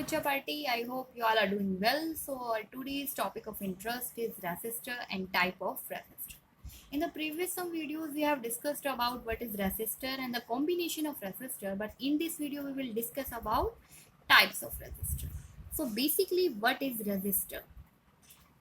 Bacha Party. I hope you all are doing well. So today's topic of interest is resistor and type of resistor. In the previous some videos we have discussed about what is resistor and the combination of resistor, but in this video we will discuss about types of resistor. So basically what is resistor?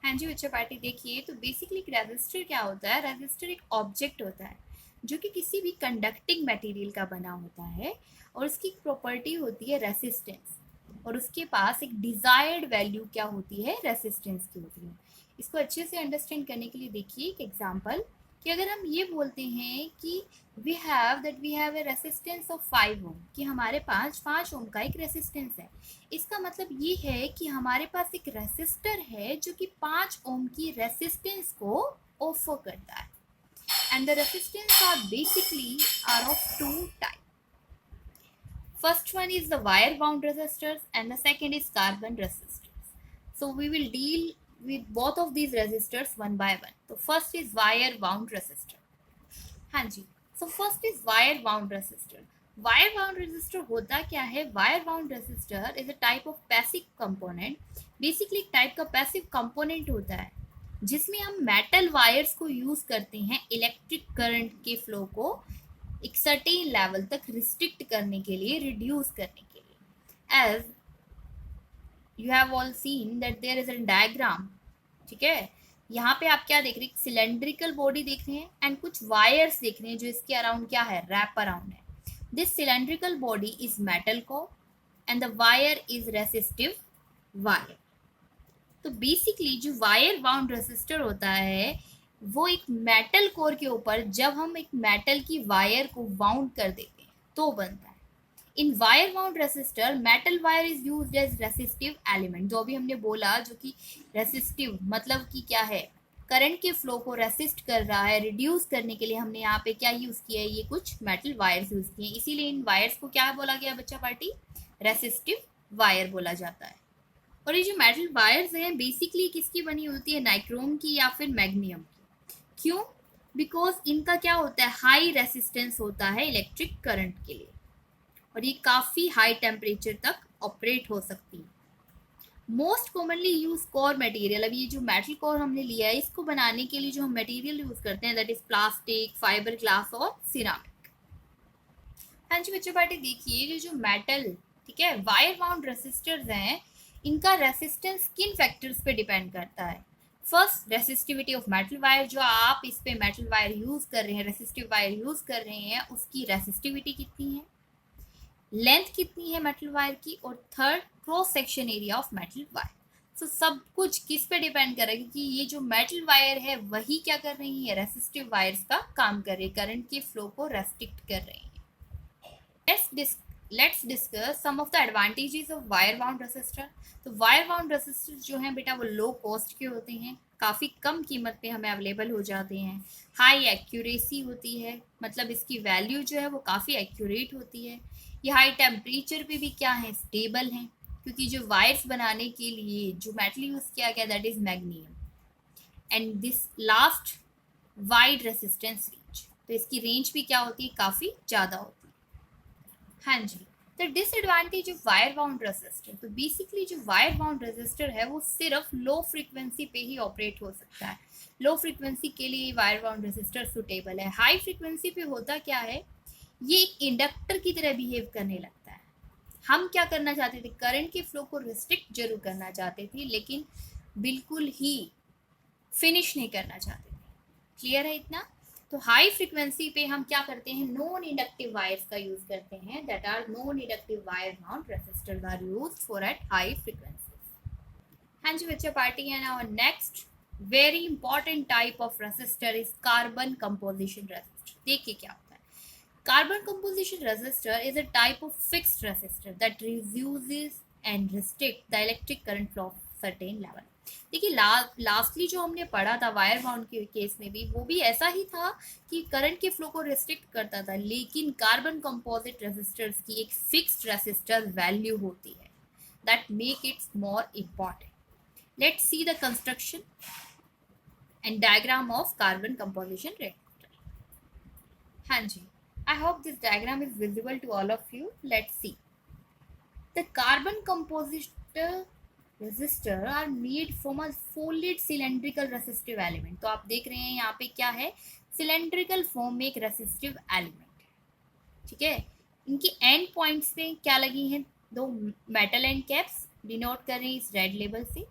हाँ जी बच्चा party देखिए, तो basically resistor क्या होता है। Resistor एक object होता है जो कि किसी भी कंडक्टिंग मटेरियल का बना होता है और उसकी प्रॉपर्टी होती है रेसिस्टेंस, और उसके पास एक डिजायर्ड वैल्यू क्या होती है, रेसिस्टेंस की होती है। इसको अच्छे से अंडरस्टैंड करने के लिए देखिए एक एग्जांपल, कि अगर हम ये बोलते हैं कि we have a resistance of 5 ohm, कि हमारे पास 5 ओम का एक रेसिस्टेंस है। इसका मतलब ये है कि हमारे पास एक रेसिस्टर है जो कि 5 ओम की रेसिस्टेंस को ऑफर करता है। And the resistance are basically are of two type. First one is the wire bound resistors and the second is carbon resistors. So we will deal with both of these resistors one by one. So first is wire bound resistor. हाँ जी, so first is wire bound resistor. Wire bound resistor होता क्या है? Wire bound resistor is a type of passive component. Basically एक type का passive component होता है जिसमें हम मेटल वायर्स को यूज करते हैं इलेक्ट्रिक करंट के फ्लो को एक सर्टेन लेवल तक रिस्ट्रिक्ट करने के लिए, रिड्यूस करने के लिए। As you have all seen that there is a diagram, ठीक है। यहाँ पे आप क्या देख रहे हैं? सिलेंड्रिकल बॉडी देख रहे हैं एंड कुछ वायर्स देख रहे हैं जो इसके अराउंड क्या है, रैप अराउंड है। This cylindrical body is metal core and the wire is resistive wire. तो बेसिकली जो वायर बाउंड रेसिस्टर होता है वो एक मेटल कोर के ऊपर जब हम एक मेटल की वायर को बाउंड कर देते हैं तो बनता है। In wire bound resistor metal wire is used as resistive element. जो अभी हमने बोला, जो कि रेसिस्टिव मतलब कि क्या है, करंट के फ्लो को रेसिस्ट कर रहा है, रिड्यूस करने के लिए हमने यहाँ पे क्या यूज किया है, ये कुछ मेटल वायर्स यूज किए हैं। इसीलिए इन वायर्स को क्या बोला गया बच्चा पार्टी? रेसिस्टिव वायर बोला जाता है। और ये जो मेटल वायर्स हैं बेसिकली किसकी बनी होती है? नाइक्रोम की या फिर मैग्नीशियम की। क्यों? बिकॉज इनका क्या होता है, हाई रेसिस्टेंस होता है इलेक्ट्रिक करंट के लिए, और ये काफ़ी हाई टेम्परेचर तक ऑपरेट हो सकती है। Most commonly use core material, अब ये जो मेटल कोर हमने लिया है इसको बनाने के लिए जो हम मटेरियल यूज करते हैं that is plastic, fibre glass और सिरामिक। हाँ जी बच्चों पार्टी देखिए, ये जो मेटल, ठीक है, वायर बाउंड रेसिस्टर्स हैं, इनका रेसिस्टेंस किन फैक्टर्स पे डिपेंड करता है? First, resistivity of metal wire. जो आप इस पे मेटल वायर यूज कर रहे हैं, रेसिस्टिव वायर यूज कर रहे हैं, उसकी रेसिस्टिविटी कितनी है, लेंथ कितनी है मेटल वायर की, और third, cross section area of metal wire. तो सब कुछ किस पे डिपेंड कर रहा है? क्योंकि ये जो मेटल वायर है वही क्या कर रही है, रेसिस्टिव वायर्स का काम कर रही है, करंट के फ्लो को रेस्ट्रिक्ट कर रही है। Let's discuss some of the advantages of wire bound resistor. तो wire bound resistors जो हैं बेटा वो लो कॉस्ट के होते हैं, काफ़ी कम कीमत पे हमें अवेलेबल हो जाते हैं। हाई एक्यूरेसी होती है, मतलब इसकी वैल्यू जो है वो काफ़ी एक्यूरेट होती है। ये हाई टेम्परेचर पे भी क्या है, स्टेबल हैं, क्योंकि जो वायर्स बनाने के लिए जो मेटल यूज़ किया गया that is magnesium. And this last wide resistance range, तो इसकी रेंज भी क्या होती है, काफ़ी ज़्यादा होती है। हाँ जी, तो disadvantage of wire bound resistor, तो बेसिकली जो वायर बाउंड रेसिस्टर है वो सिर्फ लो फ्रीक्वेंसी पे ही ऑपरेट हो सकता है। लो फ्रीक्वेंसी के लिए वायर बाउंड रेसिस्टर सुटेबल है। हाई फ्रीक्वेंसी पे होता क्या है, ये एक इंडक्टर की तरह बिहेव करने लगता है। हम क्या करना चाहते थे, करंट के फ्लो को रिस्ट्रिक्ट जरूर करना चाहते थे, लेकिन बिल्कुल ही फिनिश नहीं करना चाहते थे। क्लियर है इतना? तो हाई फ्रीक्वेंसी पे हम क्या करते हैं, नॉन इंडक्टिव वायर्स का यूज करते हैं, that are non inductive wire bound resistors are used for at high frequencies. हाँ जी बच्चा party, and our next very important type of resistor is carbon composition resistor. देखिए क्या होता है, carbon composition resistor is a type of fixed resistor that reduces and restrict the electric current flow of certain level. देखिए lastly जो हमने पढ़ा था wire bound के केस में भी वो भी ऐसा ही था कि करंट के फ्लो को रिस्ट्रिक्ट करता था, लेकिन कार्बन कंपोजिट रेसिस्टर्स की एक फिक्स्ड रेसिस्टर वैल्यू होती है that make its more important. Let's see the construction and diagram of carbon composition resistor. हाँ जी, I hope this diagram is visible to all of you. Let's see. The carbon composite resistor are made from a folded cylindrical resistive element. तो आप देख रहे हैं यहाँ पे क्या है, सिलेंड्रिकल फॉर्म में एक रेसिस्टिव एलिमेंट, ठीक है। इनकी एंड पॉइंट्स पे क्या लगी हैं, दो मेटल एंड कैप्स डिनोट कर रहे हैं इस रेड लेबल से।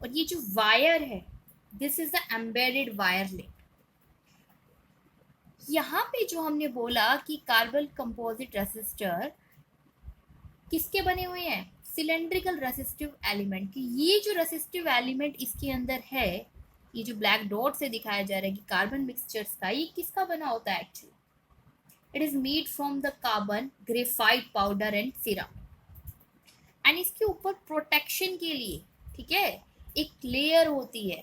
और ये जो वायर है, this is the embedded wire link. यहाँ पे जो हमने बोला कि कार्बन कंपोजिट रेसिस्टर किसके बने हुए हैं, सिलेंड्रिकल रेसिस्टिव एलिमेंट की। ये जो रेसिस्टिव एलिमेंट इसके अंदर है, ये जो ब्लैक डॉट से दिखाया जा रहा है कि कार्बन मिक्सचर्स का, ये किसका बना होता है actually, it is made from the carbon graphite powder and serum. And इसके ऊपर प्रोटेक्शन के लिए, ठीक है, एक लेयर होती है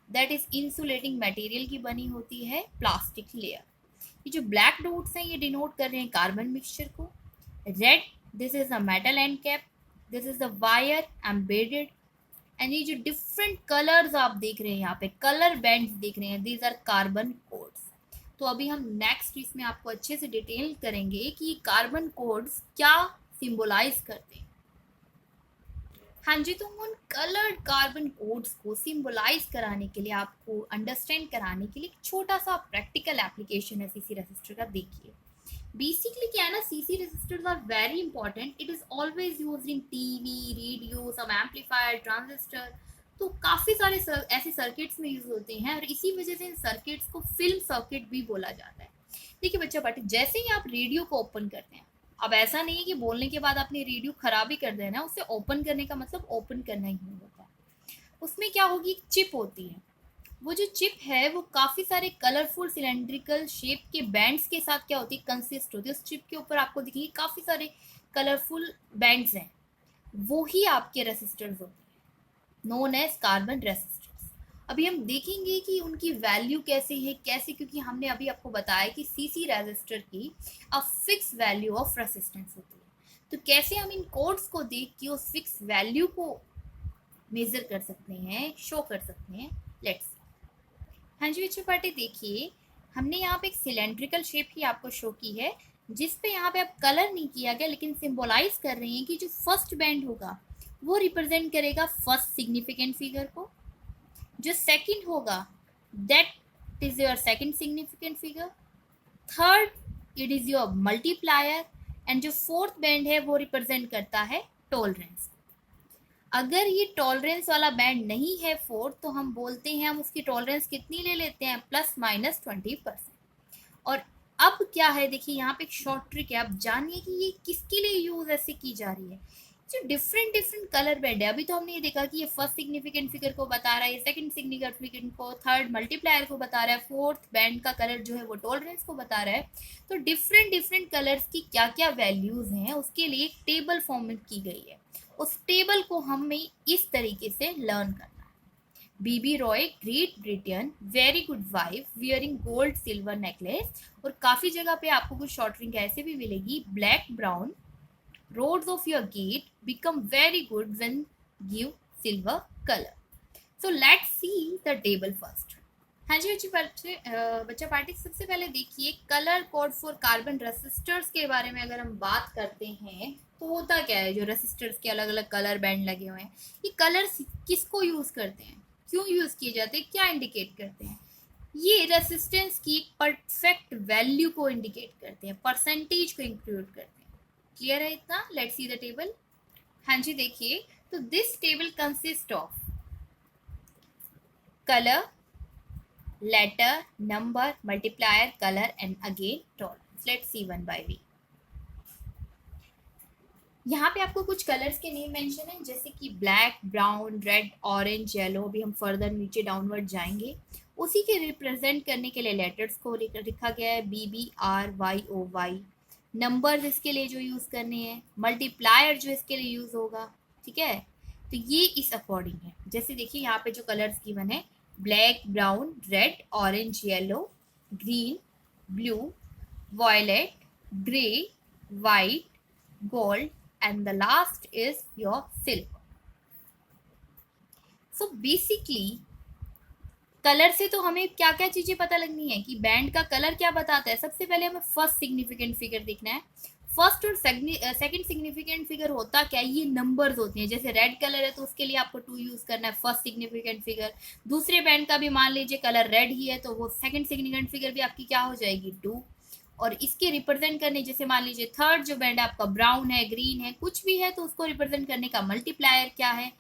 दैट इज इंसुलेटिंग मटेरियल की बनी होती है, प्लास्टिक लेयर। ये जो ब्लैक डॉट्स हैं ये डिनोट कर रहे हैं कार्बन मिक्सचर को। Red, this is the metal and cap, this is the wire embedded. And ये जो डिफरेंट कलर्स आप देख रहे हैं यहाँ पे, कलर बैंड्स देख रहे हैं, दीज आर कार्बन कोड्स। तो अभी हम नेक्स्ट इसमें आपको अच्छे से डिटेल करेंगे कि ये कार्बन कोड्स क्या सिंबलाइज करते हैं। हाँ जी, तो उन कलर्ड कार्बन कोड्स को सिंबलाइज कराने के लिए, आपको अंडरस्टैंड कराने के लिए एक छोटा सा प्रैक्टिकल एप्लीकेशन है सीसी रेजिस्टर का। देखिए बेसिकली क्या है ना, CC resistors are very important. It is always used in TV, radio, some amplifier, transistor. तो काफ़ी सारे ऐसे सर्किट्स में यूज होते हैं और इसी वजह से इन सर्किट्स को फिल्म सर्किट भी बोला जाता है। देखिए बच्चा पार्टी, जैसे ही आप रेडियो को ओपन करते हैं, अब ऐसा नहीं है कि बोलने के बाद आपने रेडियो खराब ही कर देना, उसे ओपन करने का मतलब ओपन करना ही होता है। उसमें क्या होगी, एक चिप होती है। वो जो चिप है वो काफ़ी सारे कलरफुल सिलेंड्रिकल शेप के बैंड्स के साथ क्या होती है, कंसिस्ट होती है। उस चिप के ऊपर आपको दिखेंगे काफ़ी सारे कलरफुल बैंड्स हैं, वो ही आपके रेसिस्टर्स होते हैं, नोन एज कार्बन रेसिस्टर्स। अभी हम देखेंगे कि उनकी वैल्यू कैसे है, कैसे, क्योंकि हमने अभी आपको बताया कि सीसी रेजिस्टर की a fix value of resistance होती है। तो कैसे हम इन कोड्स को देख के उस फिक्स वैल्यू को मेजर कर सकते हैं, शो कर सकते हैं, लेट्स। हाँ जी बच्चों पार्टी, देखिए हमने यहाँ पे एक सिलेंड्रिकल शेप ही आपको शो की है, जिस पे यहाँ पे अब कलर नहीं किया गया, लेकिन सिंबलाइज कर रहे हैं कि जो फर्स्ट बैंड होगा वो रिप्रेजेंट करेगा फर्स्ट सिग्निफिकेंट फिगर को, जो सेकंड होगा that is your second significant figure, third it is your multiplier, and जो फोर्थ बैंड है वो रिप्रेजेंट करता है टॉलरेंस। अगर ये टॉलरेंस वाला बैंड नहीं है फोर्थ, तो हम बोलते हैं, हम उसकी टॉलरेंस कितनी ले लेते हैं, ±20%। और अब क्या है, देखिए यहाँ पे एक शॉर्ट ट्रिक है, आप जानिए कि ये किसके लिए यूज ऐसे की जा रही है। जो डिफरेंट कलर बैंड है, अभी तो हमने ये देखा कि ये फर्स्ट सिग्निफिकेंट फिगर को बता रहा है, सेकंड सिग्निफिकेंट को, थर्ड मल्टीप्लायर को बता रहा है, फोर्थ बैंड का कलर जो है वो टॉलरेंस को बता रहा है। तो डिफरेंट कलर्स की क्या क्या वैल्यूज हैं, उसके लिए एक टेबल फॉर्मेट की गई है। उस टेबल को हमें इस तरीके से लर्न करना है। BB Roy, Great Britain, very good wife, wearing gold silver necklace. और काफ़ी जगह पे आपको कुछ शॉर्ट रिंग ऐसे भी मिलेगी, black brown, roads of your gate become very good when give silver color. So let's see the table first. हाँ जी बच्चा पार्टी, सबसे पहले देखिए colour code for carbon resistors के बारे में अगर हम बात करते हैं तो होता क्या है, जो रेसिस्टर्स के अलग अलग कलर बैंड लगे हुए हैं, ये कलर्स किसको यूज करते हैं, क्यों यूज किए जाते हैं, क्या इंडिकेट करते हैं, ये रेसिस्टेंस की एक परफेक्ट वैल्यू को इंडिकेट करते हैं, परसेंटेज को इंक्लूड करते हैं। क्लियर है इतना? Let's see the table. हाँ जी देखिए, तो this table consist of colour, letter, number, multiplier, colour and again tolerance. Let's see one by one. यहाँ पे आपको कुछ कलर्स के नेम मेंशन है, जैसे कि black, brown, red, orange, yellow. अभी हम फर्दर नीचे डाउनवर्ड जाएंगे। उसी के रिप्रेजेंट करने के लिए लेटर्स को लिखा गया है BBRYOY। नंबर्स इसके लिए जो यूज़ करने हैं, मल्टीप्लायर जो इसके लिए यूज़ होगा, ठीक है। तो ये इस अकॉर्डिंग है। जैसे देखिए यहाँ पे जो कलर्स गिवन है, black, brown, red, orange, yellow, green, blue, violet, grey, white, gold and the last is your silver. So basically colour से तो हमें क्या क्या चीजें पता लगनी है कि बैंड का कलर क्या बताता है। सबसे पहले हमें फर्स्ट सिग्निफिकेंट फिगर देखना है। फर्स्ट और सेकंड सिग्निफिकेंट फिगर होता क्या है, ये नंबर्स होते हैं। जैसे रेड कलर है तो उसके लिए आपको 2 यूज करना है, फर्स्ट सिग्निफिकेंट फिगर। दूसरे बैंड का भी मान लीजिए कलर रेड ही है तो वो सेकंड सिग्निफिकेंट फिगर भी आपकी क्या हो जाएगी, 2। और इसके रिप्रेजेंट करने, जैसे मान लीजिए थर्ड जो बैंड आपका ब्राउन है, ग्रीन है, कुछ भी है, तो उसको रिप्रेजेंट करने का मल्टीप्लायर क्या है,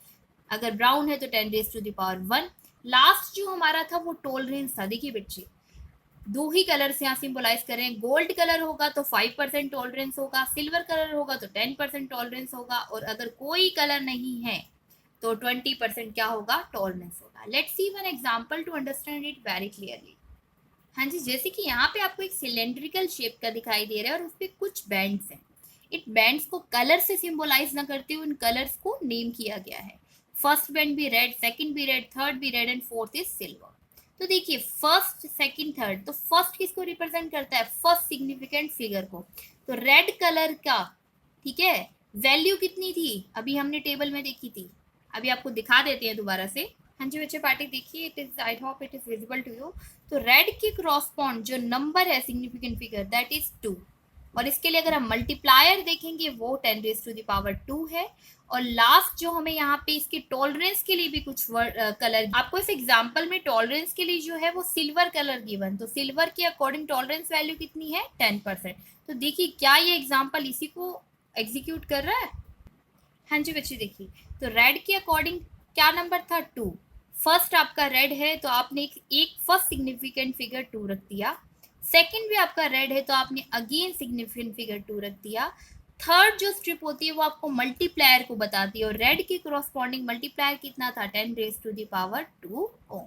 अगर ब्राउन है तो 10⁻⁴ लास्ट जो हमारा था वो टॉलरेंस था। देखिए बच्चे, 2 ही कलर से यहाँ सिंबलाइज करें, गोल्ड कलर होगा तो 5% टॉलरेंस होगा, सिल्वर कलर होगा तो 10% टॉलरेंस होगा, और अगर कोई कलर नहीं है तो 20% क्या होगा, टॉलरेंस होगा। Let's see one example to understand it very clearly. हाँ जी, जैसे कि यहाँ पे आपको एक सिलेंड्रिकल शेप का दिखाई दे रहा है और उसपे कुछ बैंड्स हैं। इन बैंड्स को कलर से सिंबलाइज ना करते हुए उन कलर्स को नेम किया गया है। फर्स्ट बैंड भी रेड, सेकंड भी रेड, थर्ड भी red and fourth is silver. तो देखिए फर्स्ट सेकंड थर्ड, तो फर्स्ट किसको रिप्रेजेंट करता है, फर्स्ट सिग्निफिकेंट फिगर को। तो रेड कलर का, ठीक है, वैल्यू कितनी थी, अभी हमने टेबल में देखी थी, अभी आपको दिखा देते हैं दोबारा से। हाँ जी बच्चे पार्टी देखिए, it is, I hope it is visible to you. तो रेड के क्रॉसपॉन्ड जो नंबर है सिग्निफिकेंट फिगर, दैट इज 2। और इसके लिए अगर हम मल्टीप्लायर देखेंगे वो 10⁻² है। और लास्ट जो हमें यहाँ पे इसके टॉलरेंस के लिए भी कुछ कलर, आपको इस एग्जांपल में टॉलरेंस के लिए जो है वो सिल्वर कलर गिवन, तो सिल्वर के अकॉर्डिंग टॉलरेंस वैल्यू कितनी है, 10%। तो देखिए क्या ये एग्जांपल इसी को एग्जीक्यूट कर रहा है। हाँ जी बच्चे देखिए, तो रेड के अकॉर्डिंग क्या नंबर था, 2। फर्स्ट आपका रेड है तो आपने एक फर्स्ट सिग्निफिकेंट फिगर 2 रख दिया। सेकंड भी आपका रेड है तो आपने अगेन सिग्निफिकेंट फिगर 2 रख दिया। थर्ड जो स्ट्रिप होती है वो आपको मल्टीप्लायर को बताती है, और रेड के करस्पॉन्डिंग मल्टीप्लायर कितना था, 10⁻²⁴ ओम।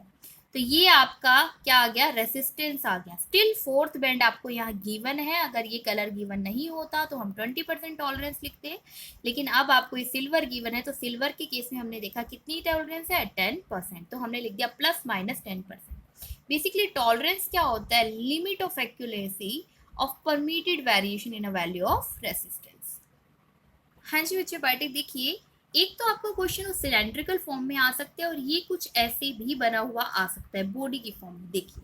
तो ये आपका क्या आ गया, रेसिस्टेंस आ गया। स्टिल फोर्थ बैंड आपको यहाँ गिवन है, अगर ये कलर गिवन नहीं होता तो हम 20% टॉलरेंस लिखते, लेकिन अब आपको ये सिल्वर गिवन है तो सिल्वर के केस में हमने देखा कितनी टॉलरेंस है, 10%, तो हमने लिख दिया ±10%। बेसिकली टॉलरेंस क्या होता है, limit of accuracy of permitted variation in a value of resistance. हाँ जी बच्चे पार्टी देखिए, एक तो आपका क्वेश्चन उस सिलेंड्रिकल फॉर्म में आ सकता है और ये कुछ ऐसे भी बना हुआ आ सकता है बॉडी की फॉर्म में। देखिए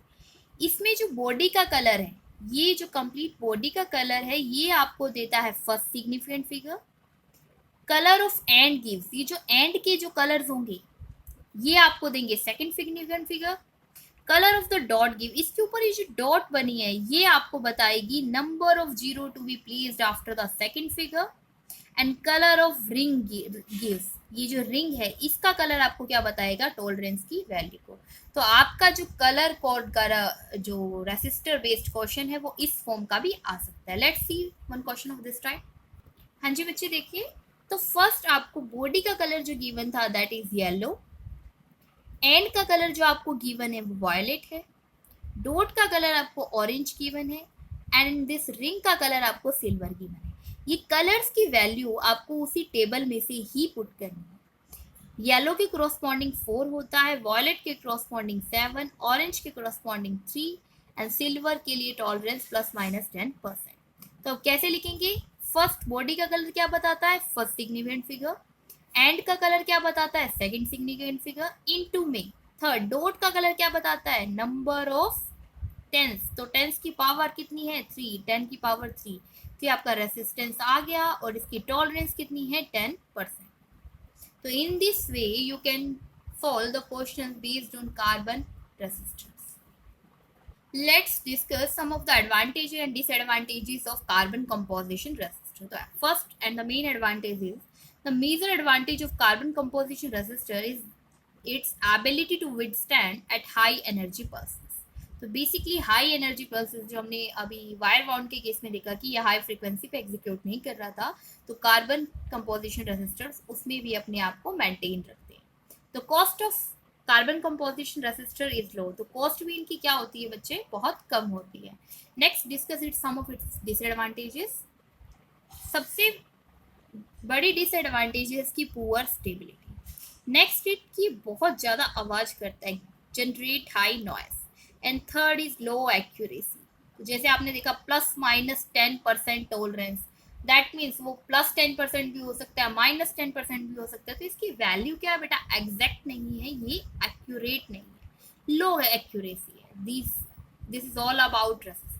इसमें जो बॉडी का कलर है, ये जो कंप्लीट बॉडी का कलर है ये आपको देता है first significant figure. Colour of and gives, ये जो एंड के जो कलर्स होंगे ये आपको देंगे second significant figure. Colour of the dot give, इसके ऊपर ये जो डॉट बनी है ये आपको बताएगी number of zero to be placed after the second figure. And colour of ring gives, ये जो रिंग है इसका कलर आपको क्या बताएगा, टॉलरेंस की वैल्यू को। तो आपका जो कलर कोड का जो रेसिस्टर बेस्ड क्वेश्चन है वो इस फॉर्म का भी आ सकता है। Let's see one question of this type. हाँ जी बच्चे देखिए, तो फर्स्ट आपको बॉडी का कलर जो गिवन था दैट इज येलो, एंड का कलर जो आपको गिवन है वो वायलेट है, डॉट का कलर आपको ऑरेंज गिवन है, एंड दिस रिंग का कलर आपको सिल्वर गिवन है। ये कलर्स की वैल्यू आपको उसी टेबल में से ही पुट करनी है। येलो के क्रॉसपॉन्डिंग 4 होता है, वॉयलेट के क्रॉसपॉन्डिंग 7, ऑरेंज के क्रॉसपॉन्डिंग 3 एंड सिल्वर के लिए टॉलरेंस ±10%। तो अब कैसे लिखेंगे, फर्स्ट बॉडी का कलर क्या बताता है, फर्स्ट सिग्निफिकेंट फिगर। एंड का कलर क्या बताता है, सेकंड सिग्निफिकेंट फिगर। इनटू में थर्ड डॉट का कलर क्या बताता है, नंबर ऑफ टेंस, तो टेंस की पावर कितनी है, 3, 10 की पावर 3। तो आपका रेसिस्टेंस आ गया और इसकी टॉलरेंस कितनी है, 10%। तो in this way you can solve the question based on carbon resistance. Let's discuss some of the advantages and disadvantages of carbon composition resistor. The first and the main advantage is, the major advantage of carbon composition resistor is its ability to withstand at high energy pulses. तो basically high energy pulses जो हमने अभी wire bound के case में देखा कि यह high frequency पे एग्जीक्यूट नहीं कर रहा था, तो कार्बन कंपोजिशन रेसिस्टर्स उसमें भी अपने आप को मेंटेन रखते हैं। तो cost of carbon composition resistor is low, तो कॉस्ट भी इनकी क्या होती है बच्चे, बहुत कम होती है। Next discuss it some of its disadvantages. सबसे बड़ी डिसएडवांटेज है इसकी पुअर स्टेबिलिटी। नेक्स्ट इट की बहुत ज़्यादा आवाज़ करता है, generate high noise. And third is low accuracy. तो जैसे आपने देखा ±10% टॉलरेंस, दैट मीन्स वो +10% भी हो सकता है, -10% भी हो सकता है। तो इसकी वैल्यू क्या है बेटा, एग्जैक्ट नहीं है, ये एक्यूरेट नहीं है, लो है एक्यूरेसी है। This is all about resistance.